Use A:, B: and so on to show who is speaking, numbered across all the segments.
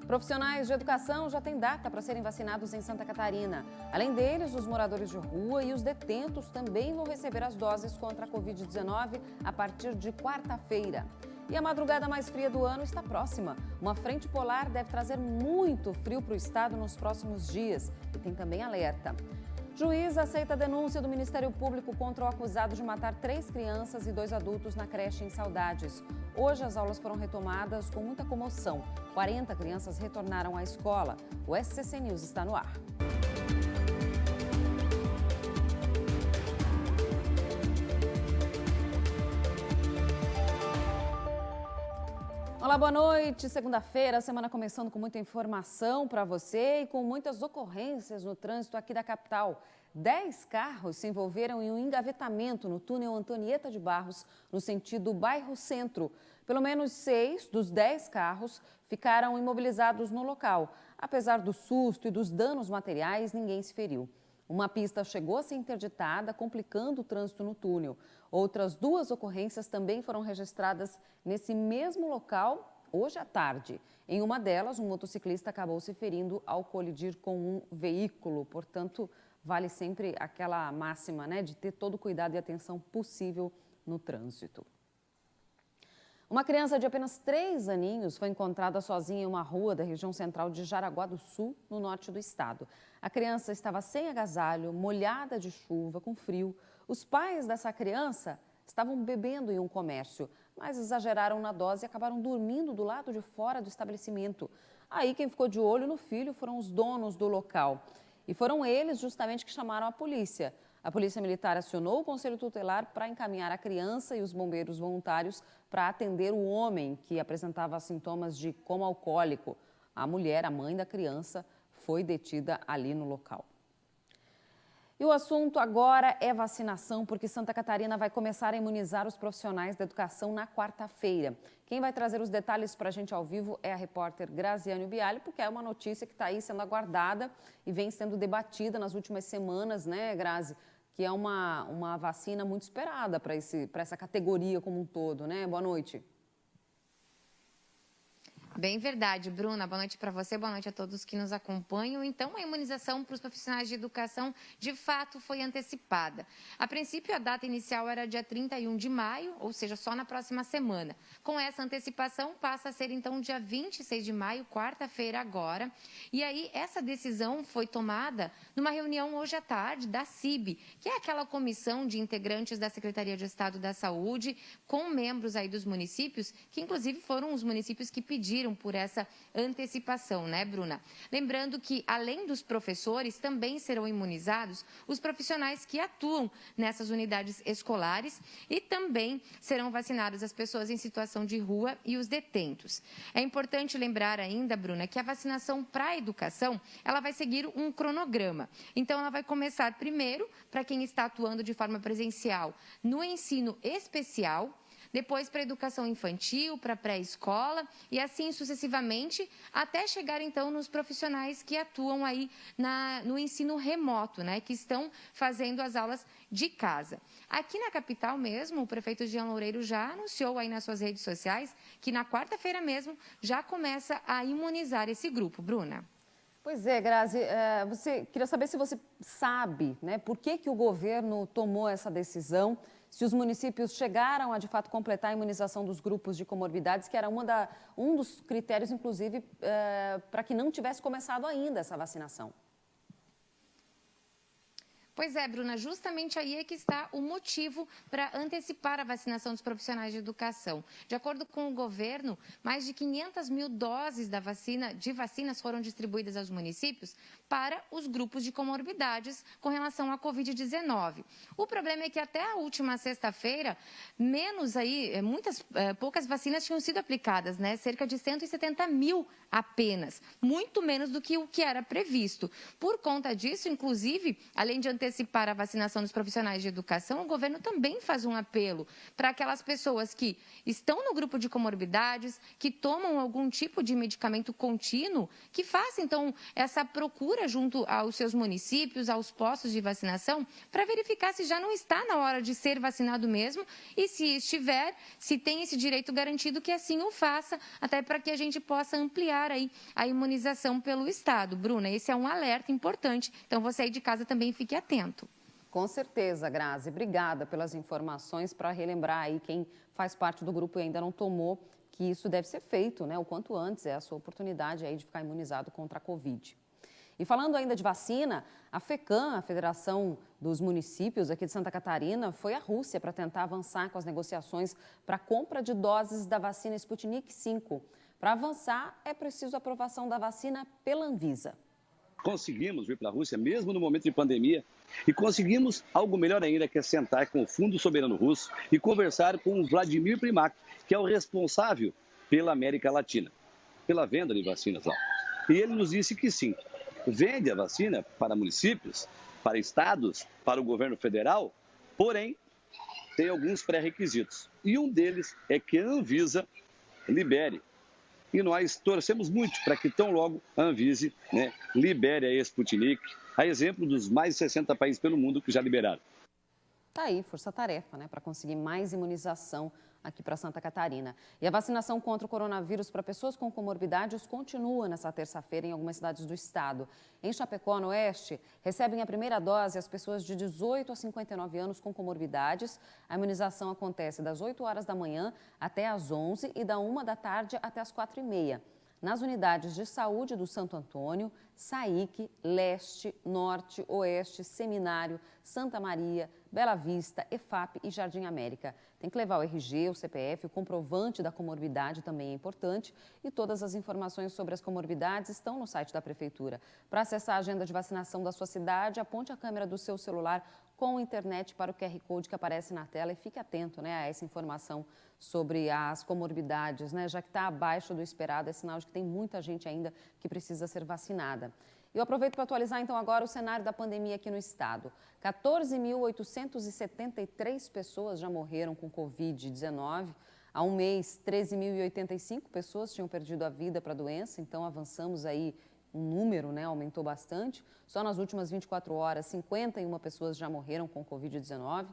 A: Profissionais de educação já têm data para serem vacinados em Santa Catarina. Além deles, os moradores de rua e os detentos também vão receber as doses contra a Covid-19 a partir de quarta-feira. E a madrugada mais fria do ano está próxima. Uma frente polar deve trazer muito frio para o estado nos próximos dias. E tem também alerta. Juiz aceita a denúncia do Ministério Público contra o acusado de matar 3 crianças e 2 adultos na creche em Saudades. Hoje as aulas foram retomadas com muita comoção. 40 crianças retornaram à escola. O SCC News está no ar. Olá, boa noite. Segunda-feira, semana começando com muita informação para você e com muitas ocorrências no trânsito aqui da capital. 10 carros se envolveram em um engavetamento no túnel Antonieta de Barros, no sentido bairro-centro. Pelo menos 6 dos 10 carros ficaram imobilizados no local. Apesar do susto e dos danos materiais, ninguém se feriu. Uma pista chegou a ser interditada, complicando o trânsito no túnel. Outras 2 ocorrências também foram registradas nesse mesmo local hoje à tarde. Em uma delas, um motociclista acabou se ferindo ao colidir com um veículo. Portanto, vale sempre aquela máxima, né, de ter todo o cuidado e atenção possível no trânsito. Uma criança de apenas 3 aninhos foi encontrada sozinha em uma rua da região central de Jaraguá do Sul, no norte do estado. A criança estava sem agasalho, molhada de chuva, com frio. Os pais dessa criança estavam bebendo em um comércio, mas exageraram na dose e acabaram dormindo do lado de fora do estabelecimento. Aí quem ficou de olho no filho foram os donos do local. E foram eles justamente que chamaram a polícia. A Polícia Militar acionou o Conselho Tutelar para encaminhar a criança e os bombeiros voluntários para atender o homem que apresentava sintomas de coma alcoólico. A mulher, a mãe da criança, foi detida ali no local. E o assunto agora é vacinação, porque Santa Catarina vai começar a imunizar os profissionais da educação na quarta-feira. Quem vai trazer os detalhes para a gente ao vivo é a repórter Graziane Bialy, porque é uma notícia que está aí sendo aguardada e vem sendo debatida nas últimas semanas, né, Grazi? Que é uma vacina muito esperada para essa categoria como um todo, né? Boa noite.
B: Bem verdade, Bruna. Boa noite para você, boa noite a todos que nos acompanham. Então, a imunização para os profissionais de educação, de fato, foi antecipada. A princípio, a data inicial era dia 31 de maio, ou seja, só na próxima semana. Com essa antecipação, passa a ser, então, dia 26 de maio, quarta-feira agora. E aí, essa decisão foi tomada numa reunião hoje à tarde da CIB, que é aquela comissão de integrantes da Secretaria de Estado da Saúde, com membros aí dos municípios, que inclusive foram os municípios que pediram por essa antecipação, né, Bruna? Lembrando que, além dos professores, também serão imunizados os profissionais que atuam nessas unidades escolares e também serão vacinadas as pessoas em situação de rua e os detentos. É importante lembrar ainda, Bruna, que a vacinação para a educação, ela vai seguir um cronograma. Então, ela vai começar primeiro para quem está atuando de forma presencial no ensino especial, depois para a educação infantil, para a pré-escola e assim sucessivamente, até chegar então nos profissionais que atuam aí no ensino remoto, né, que estão fazendo as aulas de casa. Aqui na capital mesmo, o prefeito Jean Loureiro já anunciou aí nas suas redes sociais que na quarta-feira mesmo já começa a imunizar esse grupo. Bruna.
A: Pois é, Grazi, queria saber se você sabe, né, por que o governo tomou essa decisão, se os municípios chegaram a, de fato, completar a imunização dos grupos de comorbidades, que era um dos critérios, inclusive, para que não tivesse começado ainda essa vacinação.
B: Pois é, Bruna, justamente aí é que está o motivo para antecipar a vacinação dos profissionais de educação. De acordo com o governo, mais de 500 mil doses de vacinas foram distribuídas aos municípios para os grupos de comorbidades com relação à Covid-19. O problema é que até a última sexta-feira, poucas vacinas tinham sido aplicadas, né? Cerca de 170 mil apenas, muito menos do que o que era previsto. Por conta disso, inclusive, além de antecipar antecipar a vacinação dos profissionais de educação, o governo também faz um apelo para aquelas pessoas que estão no grupo de comorbidades, que tomam algum tipo de medicamento contínuo, que façam, então, essa procura junto aos seus municípios, aos postos de vacinação, para verificar se já não está na hora de ser vacinado mesmo e, se estiver, se tem esse direito garantido, que assim o faça, até para que a gente possa ampliar aí a imunização pelo Estado. Bruna, esse é um alerta importante, então você aí de casa também fique atento.
A: Com certeza, Grazi. Obrigada pelas informações, para relembrar aí quem faz parte do grupo e ainda não tomou, que isso deve ser feito, né, o quanto antes, é a sua oportunidade aí de ficar imunizado contra a Covid. E falando ainda de vacina, a FECAM, a Federação dos Municípios aqui de Santa Catarina, foi à Rússia para tentar avançar com as negociações para a compra de doses da vacina Sputnik V. Para avançar, é preciso a aprovação da vacina pela Anvisa.
C: Conseguimos vir para a Rússia, mesmo no momento de pandemia, e conseguimos algo melhor ainda, que é sentar com o Fundo Soberano Russo e conversar com o Vladimir Primak, que é o responsável pela América Latina, pela venda de vacinas lá. E ele nos disse que sim, vende a vacina para municípios, para estados, para o governo federal, porém, tem alguns pré-requisitos. E um deles é que a Anvisa libere. E nós torcemos muito para que tão logo a Anvisa, libere a Sputnik, a exemplo dos mais de 60 países pelo mundo que já liberaram.
A: Está aí, força-tarefa, né, para conseguir mais imunização aqui para Santa Catarina. E a vacinação contra o coronavírus para pessoas com comorbidades continua nessa terça-feira em algumas cidades do estado. Em Chapecó, no oeste, recebem a primeira dose as pessoas de 18 a 59 anos com comorbidades. A imunização acontece das 8 horas da manhã até às 11 e da 1 da tarde até às 4h30. Nas unidades de saúde do Santo Antônio, Saíque, Leste, Norte, Oeste, Seminário, Santa Maria, Bela Vista, EFAP e Jardim América. Tem que levar o RG, o CPF, o comprovante da comorbidade também é importante, e todas as informações sobre as comorbidades estão no site da Prefeitura. Para acessar a agenda de vacinação da sua cidade, aponte a câmera do seu celular com internet para o QR Code que aparece na tela e fique atento, né, a essa informação sobre as comorbidades, né, já que está abaixo do esperado, é sinal de que tem muita gente ainda que precisa ser vacinada. Eu aproveito para atualizar então agora o cenário da pandemia aqui no estado. 14.873 pessoas já morreram com Covid-19. Há um mês, 13.085 pessoas tinham perdido a vida para a doença, então avançamos aí, um número, né, aumentou bastante. Só nas últimas 24 horas, 51 pessoas já morreram com Covid-19.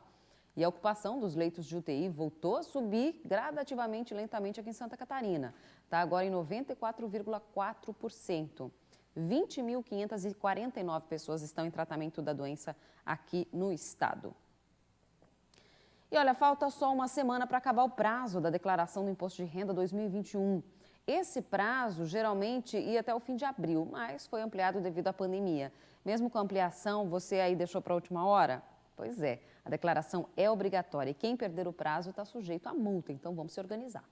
A: E a ocupação dos leitos de UTI voltou a subir gradativamente e lentamente aqui em Santa Catarina. Está agora em 94,4%. 20.549 pessoas estão em tratamento da doença aqui no estado. E olha, falta só uma semana para acabar o prazo da declaração do Imposto de Renda 2021. Esse prazo geralmente ia até o fim de abril, mas foi ampliado devido à pandemia. Mesmo com a ampliação, você aí deixou para a última hora? Pois é, a declaração é obrigatória e quem perder o prazo está sujeito a multa, então vamos se organizar.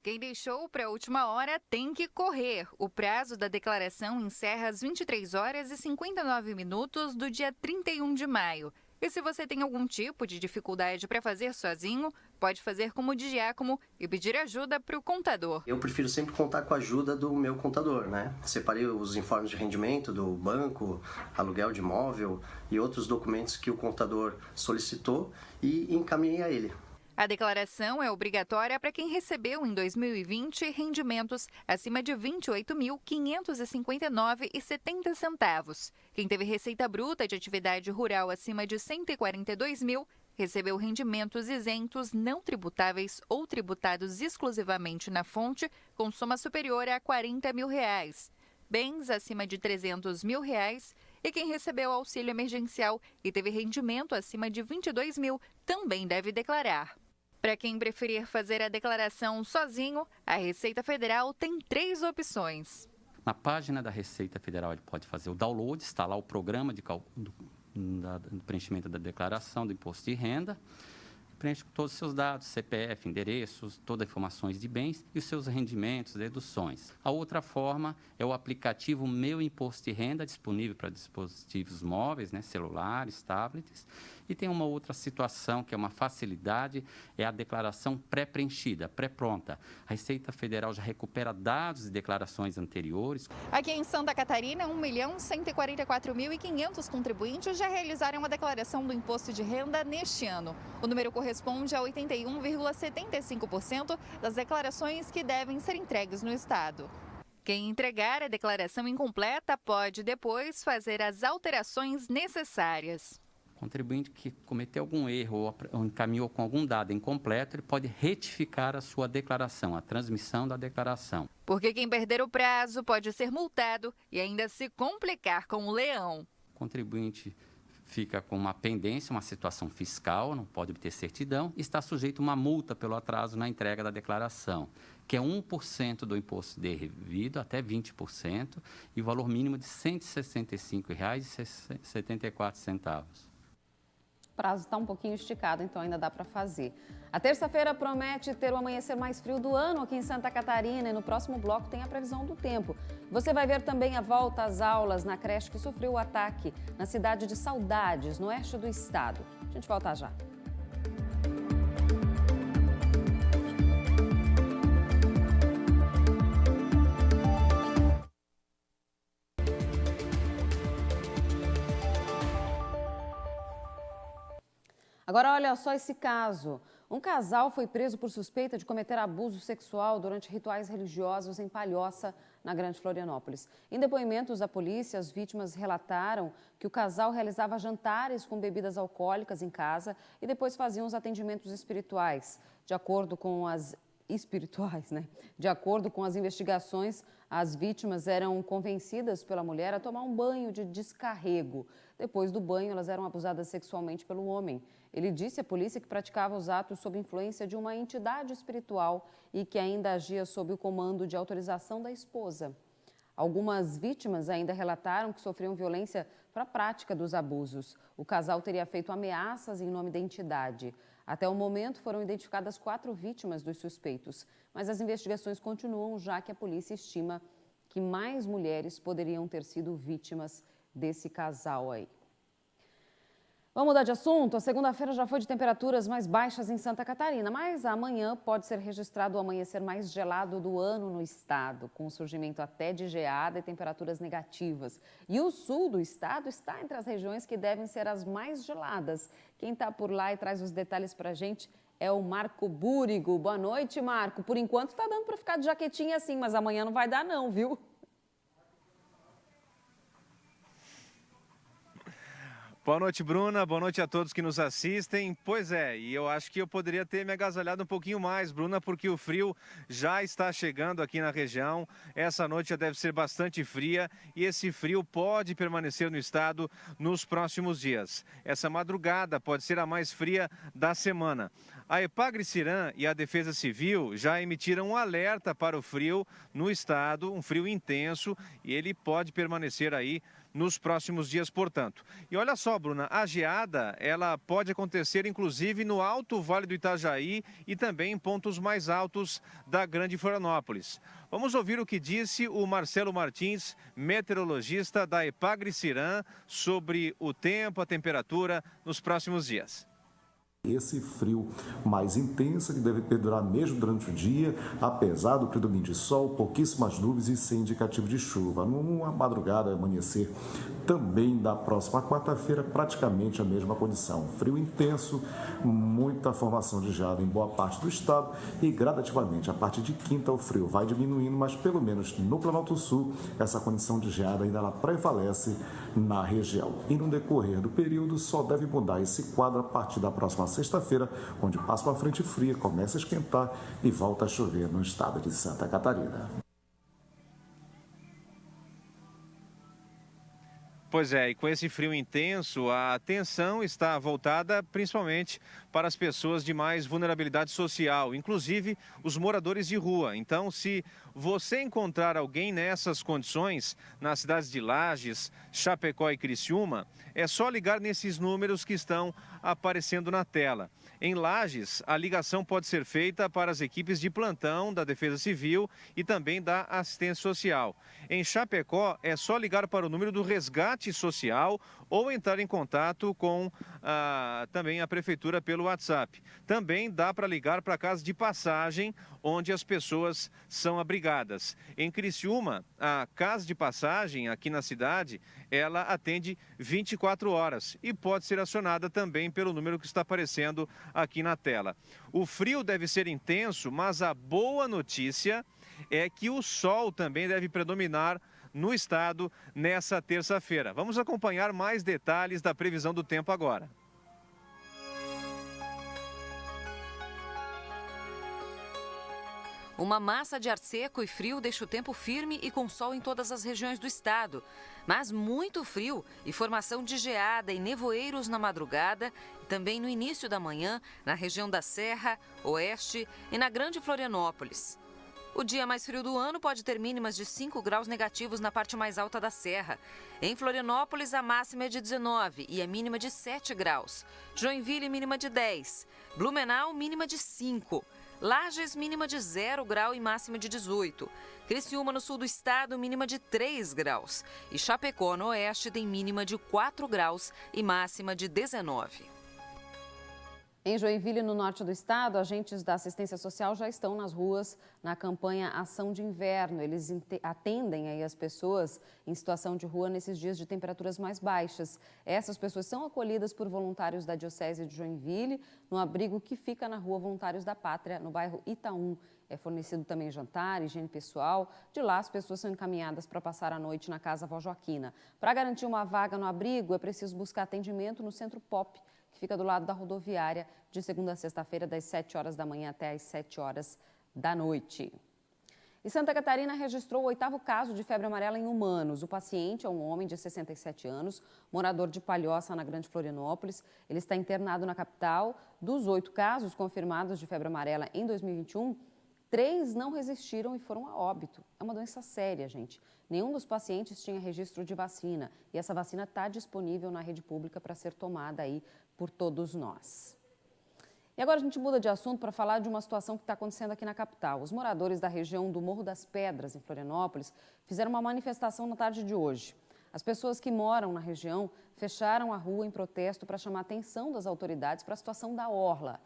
D: Quem deixou para a última hora tem que correr. O prazo da declaração encerra às 23 horas e 59 minutos do dia 31 de maio. E se você tem algum tipo de dificuldade para fazer sozinho, pode fazer como o Giacomo e pedir ajuda para o contador.
E: Eu prefiro sempre contar com a ajuda do meu contador, né? Separei os informes de rendimento do banco, aluguel de imóvel e outros documentos que o contador solicitou e encaminhei a ele.
D: A declaração é obrigatória para quem recebeu em 2020 rendimentos acima de R$ 28.559,70. Quem teve receita bruta de atividade rural acima de R$ 142.000 recebeu rendimentos isentos não tributáveis ou tributados exclusivamente na fonte com soma superior a R$ 40.000. Bens acima de R$ 300.000 e quem recebeu auxílio emergencial e teve rendimento acima de R$ 22.000 também deve declarar. Para quem preferir fazer a declaração sozinho, a Receita Federal tem 3 opções.
F: Na página da Receita Federal ele pode fazer o download, está lá o programa de do preenchimento da declaração do imposto de renda. Preenche todos os seus dados, CPF, endereços, todas as informações de bens e os seus rendimentos, deduções. A outra forma é o aplicativo Meu Imposto de Renda, disponível para dispositivos móveis, né, celulares, tablets, E tem uma outra situação que é uma facilidade, é a declaração pré-preenchida, pré-pronta. A Receita Federal já recupera dados e declarações anteriores.
D: Aqui em Santa Catarina, 1.144.500 contribuintes já realizaram a declaração do imposto de renda neste ano. O número corresponde a 81,75% das declarações que devem ser entregues no estado. Quem entregar a declaração incompleta pode depois fazer as alterações necessárias.
F: O contribuinte que cometeu algum erro ou encaminhou com algum dado incompleto, ele pode retificar a sua declaração, a transmissão da declaração.
D: Porque quem perder o prazo pode ser multado e ainda se complicar com o leão.
F: O contribuinte fica com uma pendência, uma situação fiscal, não pode obter certidão, e está sujeito a uma multa pelo atraso na entrega da declaração, que é 1% do imposto devido, até 20%, e o valor mínimo de R$ 165,74.
A: O prazo está um pouquinho esticado, então ainda dá para fazer. A terça-feira promete ter o amanhecer mais frio do ano aqui em Santa Catarina e no próximo bloco tem a previsão do tempo. Você vai ver também a volta às aulas na creche que sofreu o ataque na cidade de Saudades, no oeste do estado. A gente volta já. Agora, olha só esse caso. Um casal foi preso por suspeita de cometer abuso sexual durante rituais religiosos em Palhoça, na Grande Florianópolis. Em depoimentos à polícia, as vítimas relataram que o casal realizava jantares com bebidas alcoólicas em casa e depois faziam os atendimentos espirituais. De acordo com as investigações, as vítimas eram convencidas pela mulher a tomar um banho de descarrego. Depois do banho, elas eram abusadas sexualmente pelo homem. Ele disse à polícia que praticava os atos sob influência de uma entidade espiritual e que ainda agia sob o comando de autorização da esposa. Algumas vítimas ainda relataram que sofriam violência para a prática dos abusos. O casal teria feito ameaças em nome da entidade. Até o momento foram identificadas 4 vítimas dos suspeitos, mas as investigações continuam, já que a polícia estima que mais mulheres poderiam ter sido vítimas desse casal aí. Vamos mudar de assunto? A segunda-feira já foi de temperaturas mais baixas em Santa Catarina, mas amanhã pode ser registrado o amanhecer mais gelado do ano no estado, com o surgimento até de geada e temperaturas negativas. E o sul do estado está entre as regiões que devem ser as mais geladas. Quem está por lá e traz os detalhes para a gente é o Marco Búrigo. Boa noite, Marco. Por enquanto está dando para ficar de jaquetinha assim, mas amanhã não vai dar não, viu?
G: Boa noite, Bruna. Boa noite a todos que nos assistem. Pois é, e eu acho que eu poderia ter me agasalhado um pouquinho mais, Bruna, porque o frio já está chegando aqui na região. Essa noite já deve ser bastante fria e esse frio pode permanecer no estado nos próximos dias. Essa madrugada pode ser a mais fria da semana. A Epagre-Ciran e a Defesa Civil já emitiram um alerta para o frio no estado, um frio intenso, e ele pode permanecer aí nos próximos dias, portanto. E olha só, Bruna, a geada, ela pode acontecer inclusive no Alto Vale do Itajaí e também em pontos mais altos da Grande Florianópolis. Vamos ouvir o que disse o Marcelo Martins, meteorologista da Epagre-Ciran, sobre o tempo, a temperatura nos próximos dias.
H: Esse frio mais intenso que deve perdurar mesmo durante o dia, apesar do predomínio de sol, pouquíssimas nuvens e sem indicativo de chuva. Numa madrugada, amanhecer também da próxima quarta-feira, praticamente a mesma condição. Frio intenso, muita formação de geada em boa parte do estado e gradativamente, a partir de quinta, o frio vai diminuindo, mas pelo menos no Planalto Sul, essa condição de geada ainda ela prevalece na região. E no decorrer do período, só deve mudar esse quadro a partir da próxima sexta-feira, onde passa uma frente fria, começa a esquentar e volta a chover no estado de Santa Catarina.
G: Pois é, e com esse frio intenso, a atenção está voltada principalmente para as pessoas de mais vulnerabilidade social, inclusive os moradores de rua. Então, se você encontrar alguém nessas condições, nas cidades de Lages, Chapecó e Criciúma, é só ligar nesses números que estão aparecendo na tela. Em Lages, a ligação pode ser feita para as equipes de plantão da Defesa Civil e também da Assistência Social. Em Chapecó, é só ligar para o número do Resgate chat social ou entrar em contato com também a prefeitura pelo WhatsApp. Também dá para ligar para a casa de passagem, onde as pessoas são abrigadas. Em Criciúma, a casa de passagem aqui na cidade, ela atende 24 horas e pode ser acionada também pelo número que está aparecendo aqui na tela. O frio deve ser intenso, mas a boa notícia é que o sol também deve predominar no estado nessa terça-feira. Vamos acompanhar mais detalhes da previsão do tempo agora.
I: Uma massa de ar seco e frio deixa o tempo firme e com sol em todas as regiões do estado. Mas muito frio e formação de geada e nevoeiros na madrugada e também no início da manhã na região da Serra, Oeste e na Grande Florianópolis. O dia mais frio do ano pode ter mínimas de 5 graus negativos na parte mais alta da serra. Em Florianópolis, a máxima é de 19 e a mínima de 7 graus. Joinville, mínima de 10. Blumenau, mínima de 5. Lages, mínima de 0 grau e máxima de 18. Criciúma, no sul do estado, mínima de 3 graus. E Chapecó, no oeste, tem mínima de 4 graus e máxima de 19.
A: Em Joinville, no norte do estado, agentes da assistência social já estão nas ruas na campanha Ação de Inverno. Eles atendem aí as pessoas em situação de rua nesses dias de temperaturas mais baixas. Essas pessoas são acolhidas por voluntários da Diocese de Joinville, no abrigo que fica na Rua Voluntários da Pátria, no bairro Itaú. É fornecido também jantar, higiene pessoal. De lá, as pessoas são encaminhadas para passar a noite na Casa Vó Joaquina. Para garantir uma vaga no abrigo, é preciso buscar atendimento no Centro Pop, que fica do lado da rodoviária, de segunda a sexta-feira, das 7 horas da manhã até as 7 horas da noite. E Santa Catarina registrou o 8º caso de febre amarela em humanos. O paciente é um homem de 67 anos, morador de Palhoça, na Grande Florianópolis. Ele está internado na capital. Dos 8 casos confirmados de febre amarela em 2021, 3 não resistiram e foram a óbito. É uma doença séria, gente. Nenhum dos pacientes tinha registro de vacina. E essa vacina está disponível na rede pública para ser tomada aí por todos nós. E agora a gente muda de assunto para falar de uma situação que está acontecendo aqui na capital. Os moradores da região do Morro das Pedras, em Florianópolis, fizeram uma manifestação na tarde de hoje. As pessoas que moram na região fecharam a rua em protesto para chamar a atenção das autoridades para a situação da orla.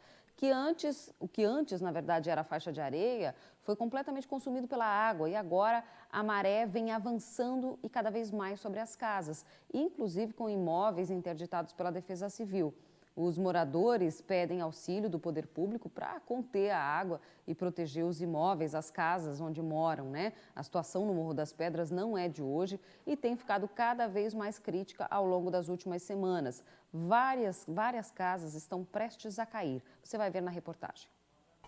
A: O que antes, na verdade, era a faixa de areia, foi completamente consumido pela água e agora a maré vem avançando e cada vez mais sobre as casas, inclusive com imóveis interditados pela Defesa Civil. Os moradores pedem auxílio do poder público para conter a água e proteger os imóveis, as casas onde moram, né? A situação no Morro das Pedras não é de hoje e tem ficado cada vez mais crítica ao longo das últimas semanas. Várias casas estão prestes a cair. Você vai ver na reportagem.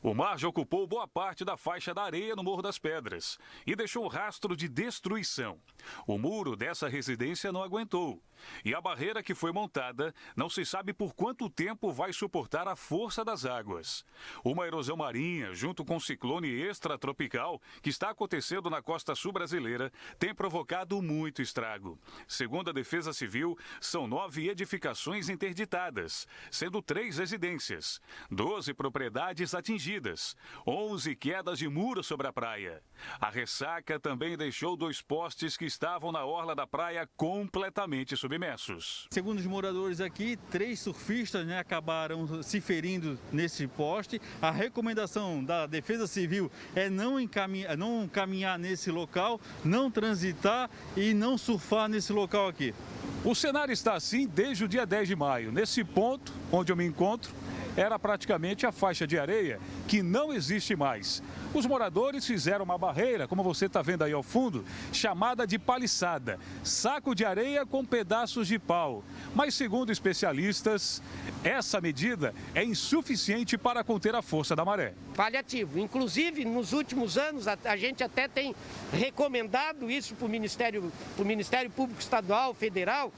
J: O mar já ocupou boa parte da faixa da areia no Morro das Pedras e deixou um rastro de destruição. O muro dessa residência não aguentou e a barreira que foi montada não se sabe por quanto tempo vai suportar a força das águas. Uma erosão marinha, junto com um ciclone extratropical que está acontecendo na costa sul brasileira, tem provocado muito estrago. Segundo a Defesa Civil, são 9 edificações interditadas, sendo 3 residências, 12 propriedades atingidas, 11 quedas de muro sobre a praia. A ressaca também deixou 2 postes que estavam na orla da praia completamente submersos.
K: Segundo os moradores aqui, 3 surfistas acabaram se ferindo nesse poste. A recomendação da Defesa Civil é não caminhar nesse local, não transitar e não surfar nesse local aqui.
J: O cenário está assim desde o dia 10 de maio. Nesse ponto onde eu me encontro, era praticamente a faixa de areia que não existe mais. Os moradores fizeram uma barreira, como você está vendo aí ao fundo, chamada de paliçada, saco de areia com pedaços de pau. Mas, segundo especialistas, essa medida é insuficiente para conter a força da maré.
L: Paliativo. Inclusive, nos últimos anos, a gente até tem recomendado isso para o Ministério Público Estadual, Federal,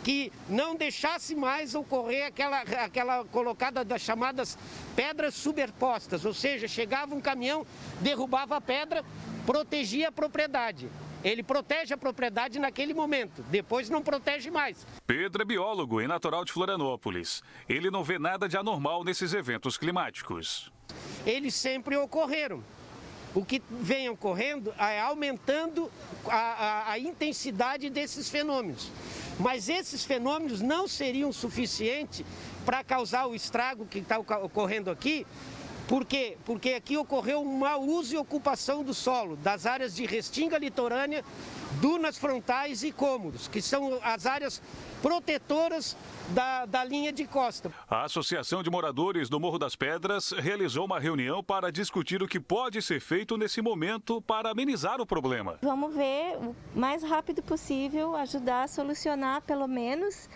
L: que não deixasse mais ocorrer aquela colocada das chamadas pedras superpostas, ou seja, chegava um caminhão, derrubava a pedra, protegia a propriedade. Ele protege a propriedade naquele momento, depois não protege mais.
J: Pedro é biólogo e natural de Florianópolis. Ele não vê nada de anormal nesses eventos climáticos.
L: Eles sempre ocorreram. O que vem ocorrendo é aumentando a intensidade desses fenômenos. Mas esses fenômenos não seriam suficientes para causar o estrago que está ocorrendo aqui. Por quê? Porque aqui ocorreu um mau uso e ocupação do solo, das áreas de restinga litorânea, dunas frontais e cômoros, que são as áreas protetoras da linha de costa.
J: A Associação de Moradores do Morro das Pedras realizou uma reunião para discutir o que pode ser feito nesse momento para amenizar o problema.
M: Vamos ver o mais rápido possível, ajudar a solucionar, pelo menos,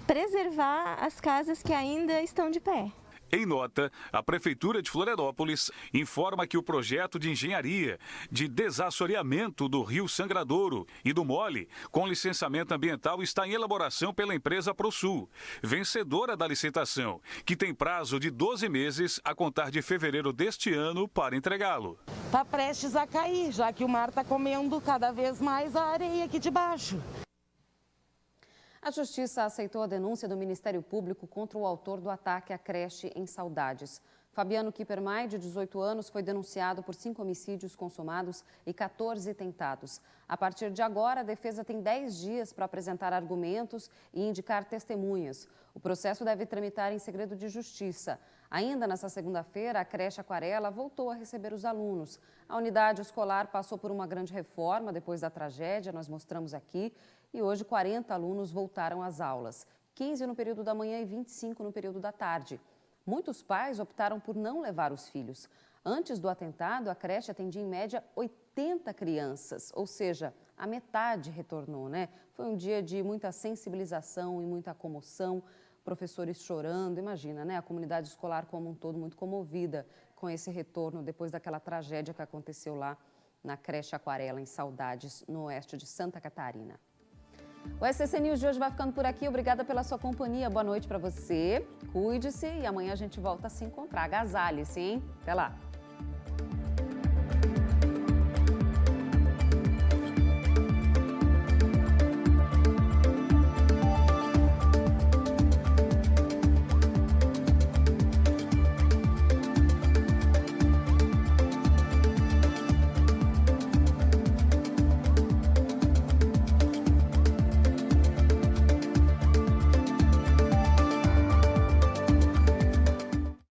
M: preservar as casas que ainda estão de pé.
J: Em nota, a Prefeitura de Florianópolis informa que o projeto de engenharia de desassoreamento do Rio Sangradouro e do Mole, com licenciamento ambiental, está em elaboração pela empresa ProSul, vencedora da licitação, que tem prazo de 12 meses a contar de fevereiro deste ano para entregá-lo.
N: Está prestes a cair, já que o mar está comendo cada vez mais a areia aqui de baixo.
A: A Justiça aceitou a denúncia do Ministério Público contra o autor do ataque à creche em Saudades. Fabiano Kippermay, de 18 anos, foi denunciado por 5 homicídios consumados e 14 tentados. A partir de agora, a defesa tem 10 dias para apresentar argumentos e indicar testemunhas. O processo deve tramitar em segredo de justiça. Ainda nesta segunda-feira, a creche Aquarela voltou a receber os alunos. A unidade escolar passou por uma grande reforma depois da tragédia, nós mostramos aqui. E hoje 40 alunos voltaram às aulas, 15 no período da manhã e 25 no período da tarde. Muitos pais optaram por não levar os filhos. Antes do atentado, a creche atendia em média 80 crianças, ou seja, a metade retornou, né? Foi um dia de muita sensibilização e muita comoção, professores chorando, imagina, né? A comunidade escolar como um todo muito comovida com esse retorno depois daquela tragédia que aconteceu lá na creche Aquarela, em Saudades, no oeste de Santa Catarina. O SCC News de hoje vai ficando por aqui. Obrigada pela sua companhia. Boa noite para você. Cuide-se e amanhã a gente volta a se encontrar. Agasalhe-se, hein? Até lá.